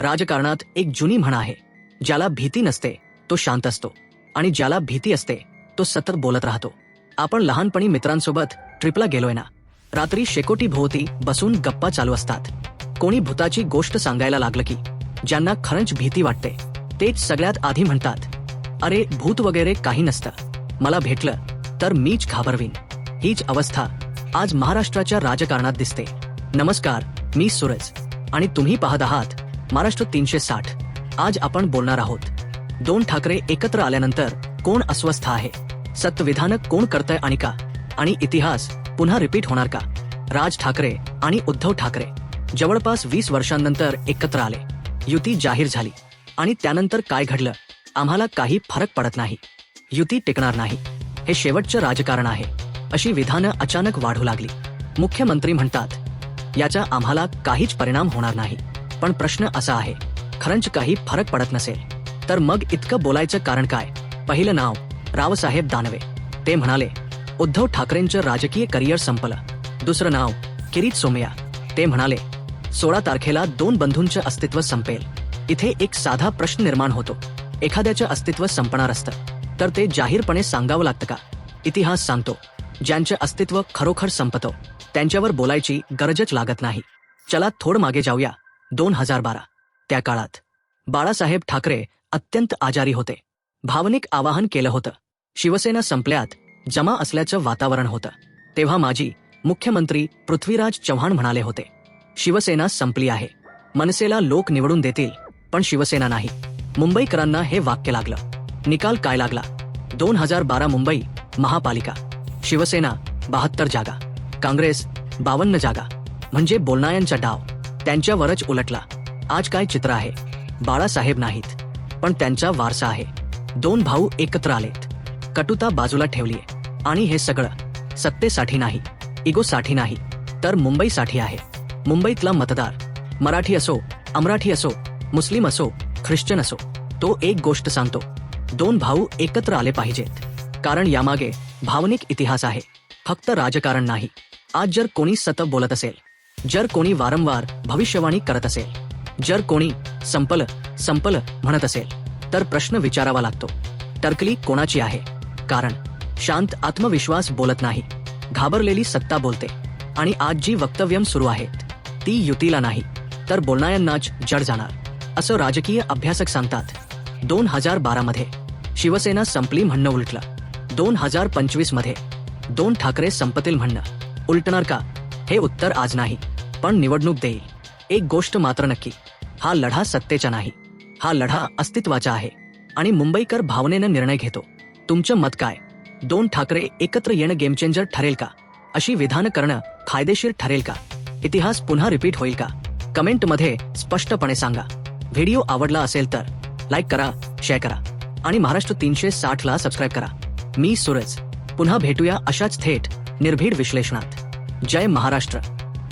राजकारणात एक जुनी म्हण आहे, ज्याला भीती नसते तो शांत असतो आणि ज्याला भीती असते तो सतत बोलत राहतो. आपण लहानपणी मित्रांसोबत ट्रिपला गेलोय ना. रात्री शेकोटी भोवती बसून गप्पा चालू असतात. कोणी भूताची गोष्ट सांगायला लागलं की ज्यांना खरंच भीती वाटते तेच सगळ्यात आधी म्हणतात, अरे भूत वगैरे काही नसतं, मला भेटलं तर मीच घाबरवीन. हीच अवस्था आज महाराष्ट्राच्या राजकारणात दिसते. नमस्कार, मी सूरज आणि तुम्ही पाहत आहात महाराष्ट्र 360. आज आपण बोलणार आहोत, 2 ठाकरे एकत्र आल्यानंतर कोण अस्वस्थ आहे, सत्विधान कोण करतंय आणि का, आणि इतिहास पुन्हा रिपीट होणार का. राज ठाकरे आणि उद्धव ठाकरे जवळपास 20 वर्षांनंतर एकत्र आले. युती जाहीर झाली आणि त्यानंतर काय घडलं आम्हाला काही फरक पडत नाही. युती टिकणार नाही, हे शेवटचं राजकारण आहे, अशी विधानं अचानक वाढू लागली. मुख्यमंत्री म्हणतात, याचा आम्हाला काहीच परिणाम होणार नाही. पण प्रश्न असा आहे, खरंच काही फरक पडत नसेल तर मग इतकं बोलायचं कारण काय. पहिलं नाव रावसाहेब दानवे. ते म्हणाले, उद्धव ठाकरेंचं राजकीय करिअर संपलं. दुसरं नाव किरीट सोमय्या. ते म्हणाले, 16 तारखेला 2 बंधूंचं अस्तित्व संपेल. इथे एक साधा प्रश्न निर्माण होतो, एखाद्याचं अस्तित्व संपणार असतं तर ते जाहीरपणे सांगावं लागतं का. इतिहास सांगतो, ज्यांचं अस्तित्व खरोखर संपतं त्यांच्यावर बोलायची गरजच लागत नाही. चला थोडं मागे जाऊया. 2012 त्या काळात बाळासाहेब ठाकरे अत्यंत आजारी होते. भावनिक आवाहन केलं होतं. शिवसेना संपल्यात जमा असल्याचं वातावरण होतं. तेव्हा माजी मुख्यमंत्री पृथ्वीराज चव्हाण म्हणाले होते, शिवसेना संपली आहे. मनसेला लोक निवडून देतील पण शिवसेना नाही. मुंबईकरांना हे वाक्य लागलं. निकाल काय लागला. 2012 मुंबई महापालिका, शिवसेना 72 जागा, काँग्रेस 52 जागा. म्हणजे बोलणाऱ्यांचा डाव त्यांच्यावरच उलटला. आज काय चित्र आहे, बाळासाहेब नाहीत पण त्यांचा वारसा आहे. 2 भाऊ एकत्र आलेत, कटुता बाजूला ठेवलीये आणि हे सगळं सत्तेसाठी नाही, इगोसाठी नाही, तर मुंबईसाठी आहे. मुंबईतला मतदार मराठी असो, अमराठी असो, मुस्लिम असो, ख्रिश्चन असो, तो एक गोष्ट सांगतो, 2 भाऊ एकत्र आले पाहिजेत. कारण यामागे भावनिक इतिहास आहे, फक्त राजकारण नाही. आज जर कोणी सतत बोलत असेल, जर कोणी वारंवार भविष्यवाणी करत असेल, जर कोणी संपलं म्हणत असेल तर प्रश्न विचारावा लागतो, टरकली कोणाची आहे. कारण शांत आत्मविश्वास बोलत नाही, घाबरलेली सत्ता बोलते. आणि आज जी वक्तव्य सुरू आहेत ती युतीला नाही तर बोलणाऱ्यांनाच जड जाणार, असं राजकीय अभ्यासक सांगतात. 2012 मध्ये शिवसेना संपली म्हणणं उलटलं. 2025 मध्ये 2 ठाकरे संपतील म्हणणं उलटणार का, हे उत्तर आज नाही पण निवडणूक देईल. एक गोष्ट मात्र नक्की, हा लढा सत्तेचा नाही, हा लढा अस्तित्वाचा आहे. आणि मुंबईकर भावनेनं निर्णय घेतो. तुमचं मत काय. 2 ठाकरे एकत्र येणं गेम चेंजर ठरेल का, अशी विधानं करणं फायदेशीर ठरेल का, इतिहास पुन्हा रिपीट होईल का. कमेंटमध्ये स्पष्टपणे सांगा. व्हिडिओ आवडला असेल तर लाईक करा, शेअर करा आणि महाराष्ट्र 360 ला सबस्क्राईब करा. मी सूरज. पुन्हा भेटूया अशाच थेट निर्भीड विश्लेषणात. जय महाराष्ट्र.